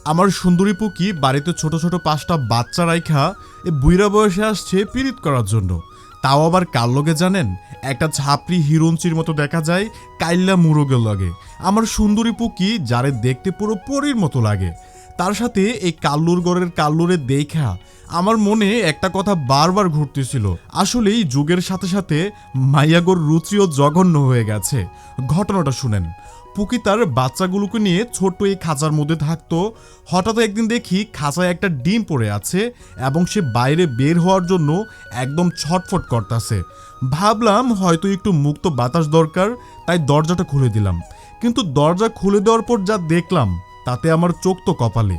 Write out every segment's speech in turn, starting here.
আমার সুন্দরী পুকি বাড়িতে ছোট ছোট 5টা বাচ্চা রাইখা বুইড়া বয়সে আসছে পিরিত করার জন্য। তাও আবার কার লগে জানেন? একটা ছাপড়ি হিরঞ্চির মতো দেখা যায় কাইল্লা মুরগের লগে। আমার সুন্দরী পুকি যারে দেখতে পুরো পরীর মতো লাগে, তার সাথে এই কাল্লুর গড়ের কাল্লুরে দেখা আমার মনে একটা কথা বারবার ঘুরতেছিল। আসলেই যুগের সাথে সাথে মাইয়াগোর রুচিও জঘন্য হয়ে গেছে। ঘটনাটা শুনেন। পুকি তার বাচ্চাগুলোকে নিয়ে ছোট্ট এই খাঁচার মধ্যে থাকতো। হঠাৎ একদিন দেখি খাঁচায় একটা ডিম পড়ে আছে এবং সে বাইরে বের হওয়ার জন্য একদম ছটফট করতেছে। ভাবলাম হয়তো একটু মুক্ত বাতাস দরকার, তাই দরজাটা খুলে দিলাম। কিন্তু দরজা খুলে দেওয়ার পর যা দেখলাম তাতে আমার চোখ তো কপালে।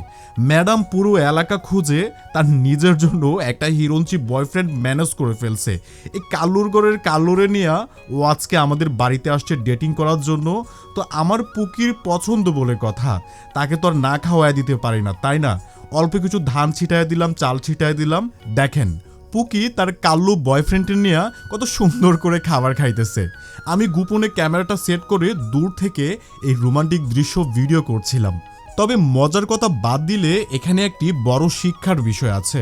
ম্যাডাম পুরো এলাকা খুঁজে তার নিজের জন্য একটা হিরঞ্চি বয়ফ্রেন্ড ম্যানেজ করে ফেলছে। এই কাল্লুর গড়ের কাল্লুরে নিয়ে ও আজকে আমাদের বাড়িতে আসছে ডেটিং করার জন্য। তো আমার পুকির পছন্দ বলে কথা, তাকে তো আর না খাওয়ায় দিতে পারি না, তাই না? অল্প কিছু ধান ছিটায় দিলাম, চাল ছিটায় দিলাম। দেখেন পুকি তার কাল্লু বয়ফ্রেন্ডের নিয়ে কত সুন্দর করে খাবার খাইতেছে। আমি গোপনে ক্যামেরাটা সেট করে দূর থেকে এই রোমান্টিক দৃশ্য ভিডিও করছিলাম। তবে মজার কথা বাদ দিলে এখানে একটি বড় শিক্ষার বিষয় আছে।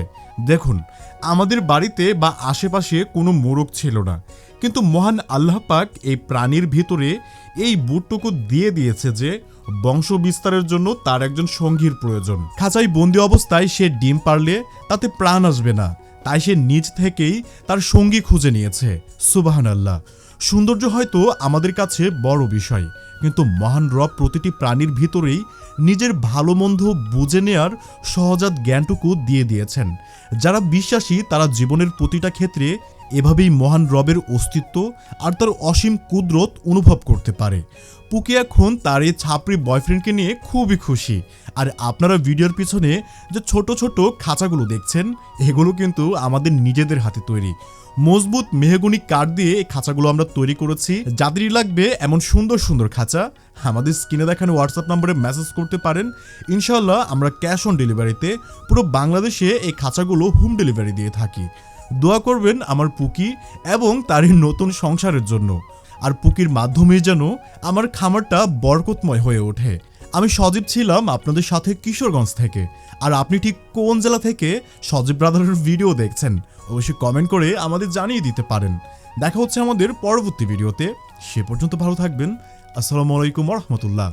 দেখুন, আমাদের বাড়িতে বা আশেপাশে কোনো মোরগ ছিল না, কিন্তু মহান আল্লাহ পাক এই প্রাণীর ভিতরে এই বুটটুকু দিয়ে দিয়েছে যে বংশ বিস্তারের জন্য তার একজন সঙ্গীর প্রয়োজন। খাঁচায় বন্দি অবস্থায় সে ডিম পারলে তাতে প্রাণ আসবে না, তাই সে নিজ থেকেই তার সঙ্গী খুঁজে নিয়েছে। সুবহানাল্লাহ। সৌন্দর্য হয়তো আমাদের কাছে বড় বিষয়, কিন্তু মহান রব প্রতিটি প্রাণীর ভিতরেই নিজের ভালো মন্দ বুঝে নেয়ার সহজাত জ্ঞানটুকু দিয়ে দিয়েছেন। যারা বিশ্বাসী তারা জীবনের প্রতিটা ক্ষেত্রে এভাবেই মহান রবের অস্তিত্ব আর তার অসীম কুদরত অনুভব করতে পারে। পুকি এখন তার এই ছাপড়ি বয়ফ্রেন্ডকে নিয়ে খুবই খুশি। আর আপনারা ভিডিওর পিছনে যে ছোট ছোট খাঁচাগুলো দেখছেন, এগুলো কিন্তু আমাদের নিজেদের হাতে তৈরি। মজবুত মেহগনি কাঠ দিয়ে এই খাঁচাগুলো আমরা তৈরি করেছি। যাদেরই লাগবে এমন সুন্দর সুন্দর খাঁচা, আমাদের স্ক্রিনে দেখানো হোয়াটসঅ্যাপ নম্বরে মেসেজ করতে পারেন। ইনশাআল্লাহ আমরা ক্যাশ অন ডেলিভারিতে পুরো বাংলাদেশে এই খাঁচাগুলো হোম ডেলিভারি দিয়ে থাকি। দোয়া করবেন আমার পুকি এবং তার নতুন সংসারের জন্য। আর পুকির মাধ্যমেই যেন আমার খামারটা বরকতময় হয়ে ওঠে। আমি সজীব ছিলাম আপনাদের সাথে কিশোরগঞ্জ থেকে। আর আপনি ঠিক কোন জেলা থেকে সজীব ব্রাদারের ভিডিও দেখছেন অবশ্যই কমেন্ট করে আমাদের জানিয়ে দিতে পারেন। দেখা হচ্ছে আমাদের পরবর্তী ভিডিওতে। সে পর্যন্ত ভালো থাকবেন। আসসালামু আলাইকুম ওয়া রাহমাতুল্লাহ।